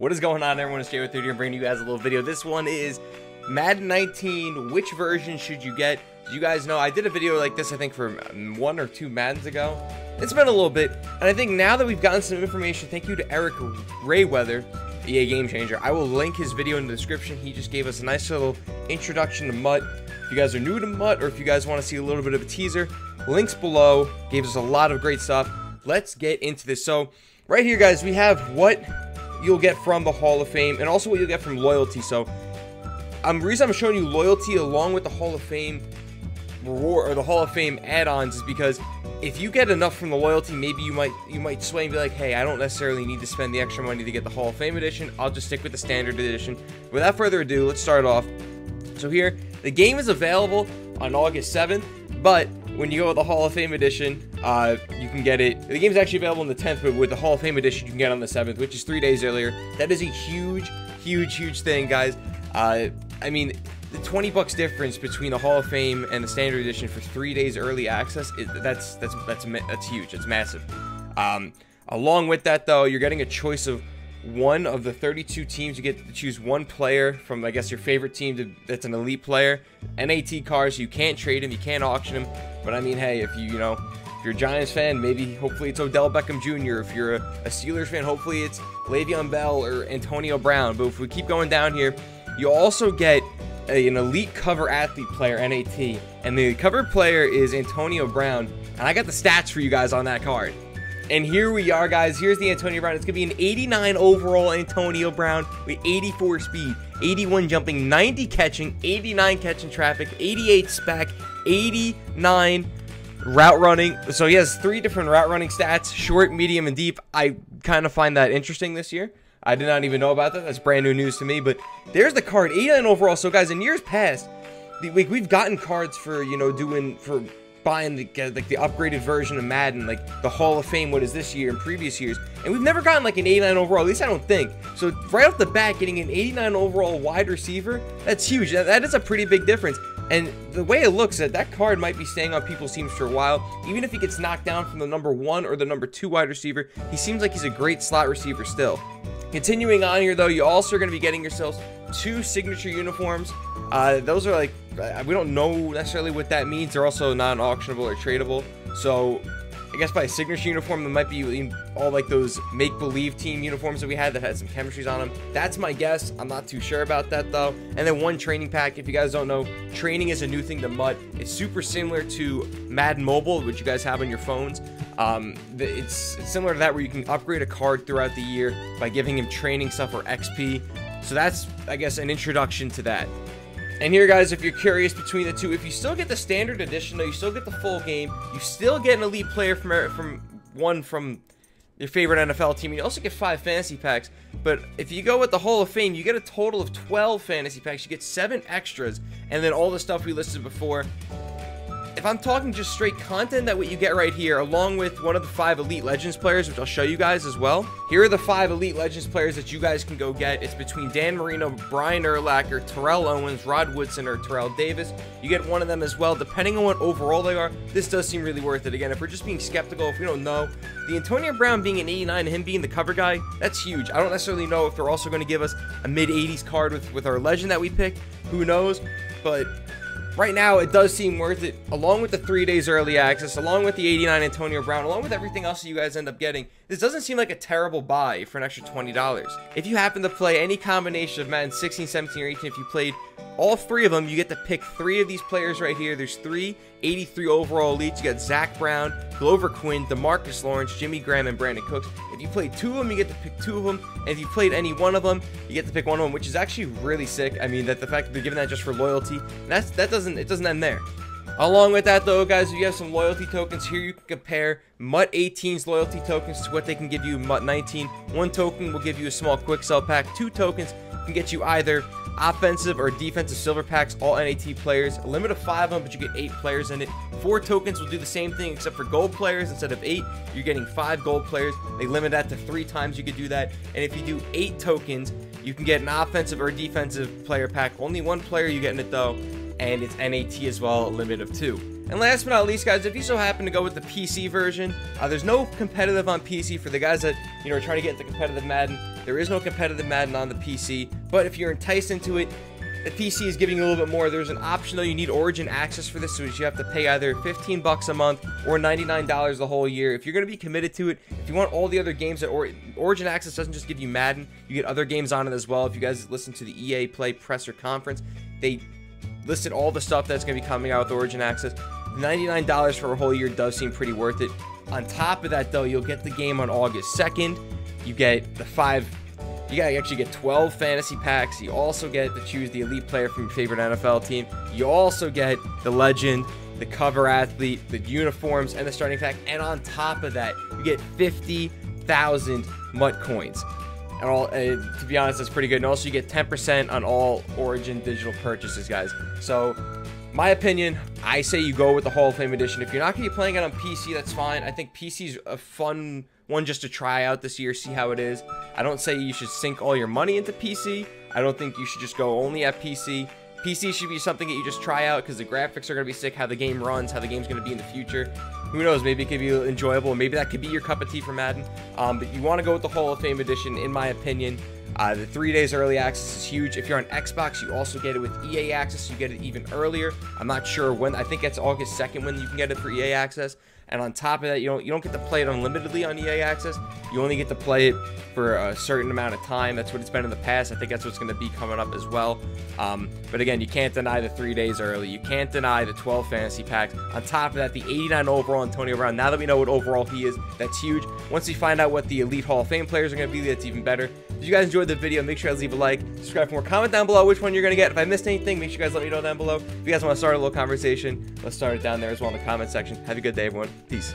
What is going on, everyone? It's Jay with 30 and bringing you guys a little video. This one is Madden 19. Which version should you get? As you guys know, I did a video like this, I think, for 1 or 2 Maddens ago. It's been a little bit, and I think now that we've gotten some information, thank you to Eric Rayweather, EA Game Changer. I will link his video in the description. He just gave us a nice little introduction to MUT. If you guys are new to MUT, or if you guys want to see a little bit of a teaser, links below. Gave us a lot of great stuff. Let's get into this. So right here, guys, we have what you'll get from the Hall of Fame and also what you'll get from loyalty. So the reason I'm showing you loyalty along with the Hall of Fame reward, or the Hall of Fame add-ons, is because if you get enough from the loyalty, maybe you might sway and be like, hey, I don't necessarily need to spend the extra money to get the Hall of Fame edition. I'll just stick with the standard edition. Without further ado, let's start off. So here, the game is available on August 7th, but when you go with the Hall of Fame edition, you can get it. The game's actually available on the 10th, but with the Hall of Fame edition, you can get it on the 7th, which is 3 days earlier. That is a huge thing, guys. I mean, the $20 difference between the Hall of Fame and the standard edition for 3 days early access, that's huge. It's massive. Along with that, though, you're getting a choice of one of the 32 teams. You get to choose one player from, I guess, your favorite team that's an elite player. NAT cards, you can't trade him, you can't auction him. But I mean, hey, if if you're a Giants fan, maybe hopefully it's Odell Beckham Jr. If you're a Steelers fan, hopefully it's Le'Veon Bell or Antonio Brown. But if we keep going down here, you also get an elite cover athlete player, NAT, and the cover player is Antonio Brown. And I got the stats for you guys on that card. And here we are, guys. Here's the Antonio Brown. It's going to be an 89 overall Antonio Brown with 84 speed, 81 jumping, 90 catching, 89 catching traffic, 88 spec, 89 route running. So he has 3 different route running stats, short, medium, and deep. I kind of find that interesting this year. I did not even know about that. That's brand new news to me. But there's the card, 89 overall. So, guys, in years past, we've gotten cards for, buying the upgraded version of Madden, like the Hall of Fame, what is this year and previous years, and we've never gotten like an 89 overall, at least I don't think. So right off the bat, getting an 89 overall wide receiver, that's huge. That is a pretty big difference. And the way it looks, that card might be staying on people's teams for a while. Even if he gets knocked down from the number 1 or the number 2 wide receiver, he seems like he's a great slot receiver still. Continuing on here, though, you also are going to be getting yourselves 2 signature uniforms. Those are like, we don't know necessarily what that means. They're also non-auctionable or tradable. So I guess by signature uniform, there might be all like those make-believe team uniforms that we had that had some chemistries on them. That's my guess. I'm not too sure about that, though. And then 1 training pack. If you guys don't know, training is a new thing to MUT. It's super similar to Madden Mobile, which you guys have on your phones. It's similar to that, where you can upgrade a card throughout the year by giving him training stuff or XP. So that's, I guess, an introduction to that. And here, guys, if you're curious between the two, if you still get the standard edition, though, you still get the full game, you still get an elite player from your favorite NFL team, and you also get 5 fantasy packs. But if you go with the Hall of Fame, you get a total of 12 fantasy packs. You get 7 extras, and then all the stuff we listed before. If I'm talking just straight content, that what you get right here, along with one of the 5 Elite Legends players, which I'll show you guys as well. Here are the 5 Elite Legends players that you guys can go get. It's between Dan Marino, Brian Urlacher, Terrell Owens, Rod Woodson, or Terrell Davis. You get one of them as well. Depending on what overall they are, this does seem really worth it. Again, if we're just being skeptical, if we don't know, the Antonio Brown being an 89 and him being the cover guy, that's huge. I don't necessarily know if they're also going to give us a mid-80s card with our legend that we picked. Who knows? But right now, it does seem worth it, along with the 3 days early access, along with the 89 Antonio Brown, along with everything else that you guys end up getting. This doesn't seem like a terrible buy for an extra $20. If you happen to play any combination of Madden 16, 17, or 18, if you played all 3 of them, you get to pick 3 of these players right here. There's 3 83 overall elites. You got Zach Brown, Glover Quinn, DeMarcus Lawrence, Jimmy Graham, and Brandon Cooks. If you played 2 of them, you get to pick 2 of them. And if you played any one of them, you get to pick one of them, which is actually really sick. I mean, that the fact that they're giving that just for loyalty, it doesn't end there. Along with that, though, guys, if you have some loyalty tokens, here you can compare MUT 18's loyalty tokens to what they can give you in MUT 19. 1 token will give you a small quick sell pack. 2 tokens can get you either offensive or defensive silver packs, all NAT players. A limit of 5 of them, but you get 8 players in it. 4 tokens will do the same thing, except for gold players. Instead of 8, you're getting 5 gold players. They limit that to 3 times you could do that. And if you do 8 tokens, you can get an offensive or defensive player pack. Only 1 player you get in it, though, and it's NAT as well, a limit of 2. And last but not least, guys, if you so happen to go with the PC version, there's no competitive on PC for the guys that, you know, are trying to get into competitive Madden. There is no competitive Madden on the PC, but if you're enticed into it, the PC is giving you a little bit more. There's an option, though. You need Origin access for this, so you have to pay either $15 a month or $99 the whole year. If you're going to be committed to it, if you want all the other games that Origin access doesn't just give you Madden, you get other games on it as well. If you guys listen to the EA Play presser conference, they listed all the stuff that's going to be coming out with Origin access. $99 for a whole year does seem pretty worth it. On top of that, though, you'll get the game on August 2nd. You get the you actually get 12 fantasy packs. You also get to choose the elite player from your favorite NFL team. You also get the legend, the cover athlete, the uniforms, and the starting pack. And on top of that, you get 50,000 MUT coins. And to be honest, that's pretty good. And also, you get 10% on all Origin digital purchases, guys. So, my opinion, I say you go with the Hall of Fame edition. If you're not going to be playing it on PC, that's fine. I think PC's a fun one just to try out this year, see how it is. I don't say you should sink all your money into PC. I don't think you should just go only at PC. PC should be something that you just try out because the graphics are going to be sick, how the game runs, how the game's going to be in the future. Who knows, maybe it could be enjoyable. Maybe that could be your cup of tea for Madden. But you want to go with the Hall of Fame edition, in my opinion. The 3 days early access is huge. If you're on Xbox, you also get it with EA access. You get it even earlier. I'm not sure when. I think it's August 2nd when you can get it for EA access. And on top of that, you don't get to play it unlimitedly on EA access. You only get to play it for a certain amount of time. That's what it's been in the past. I think that's what's going to be coming up as well. But again, you can't deny the 3 days early. You can't deny the 12 fantasy packs. On top of that, the 89 overall Antonio Brown. Now that we know what overall he is, that's huge. Once we find out what the Elite Hall of Fame players are going to be, that's even better. If you guys enjoyed the video, make sure you guys leave a like, subscribe for more, comment down below which one you're going to get. If I missed anything, make sure you guys let me know down below. If you guys want to start a little conversation, let's start it down there as well in the comment section. Have a good day, everyone. Peace.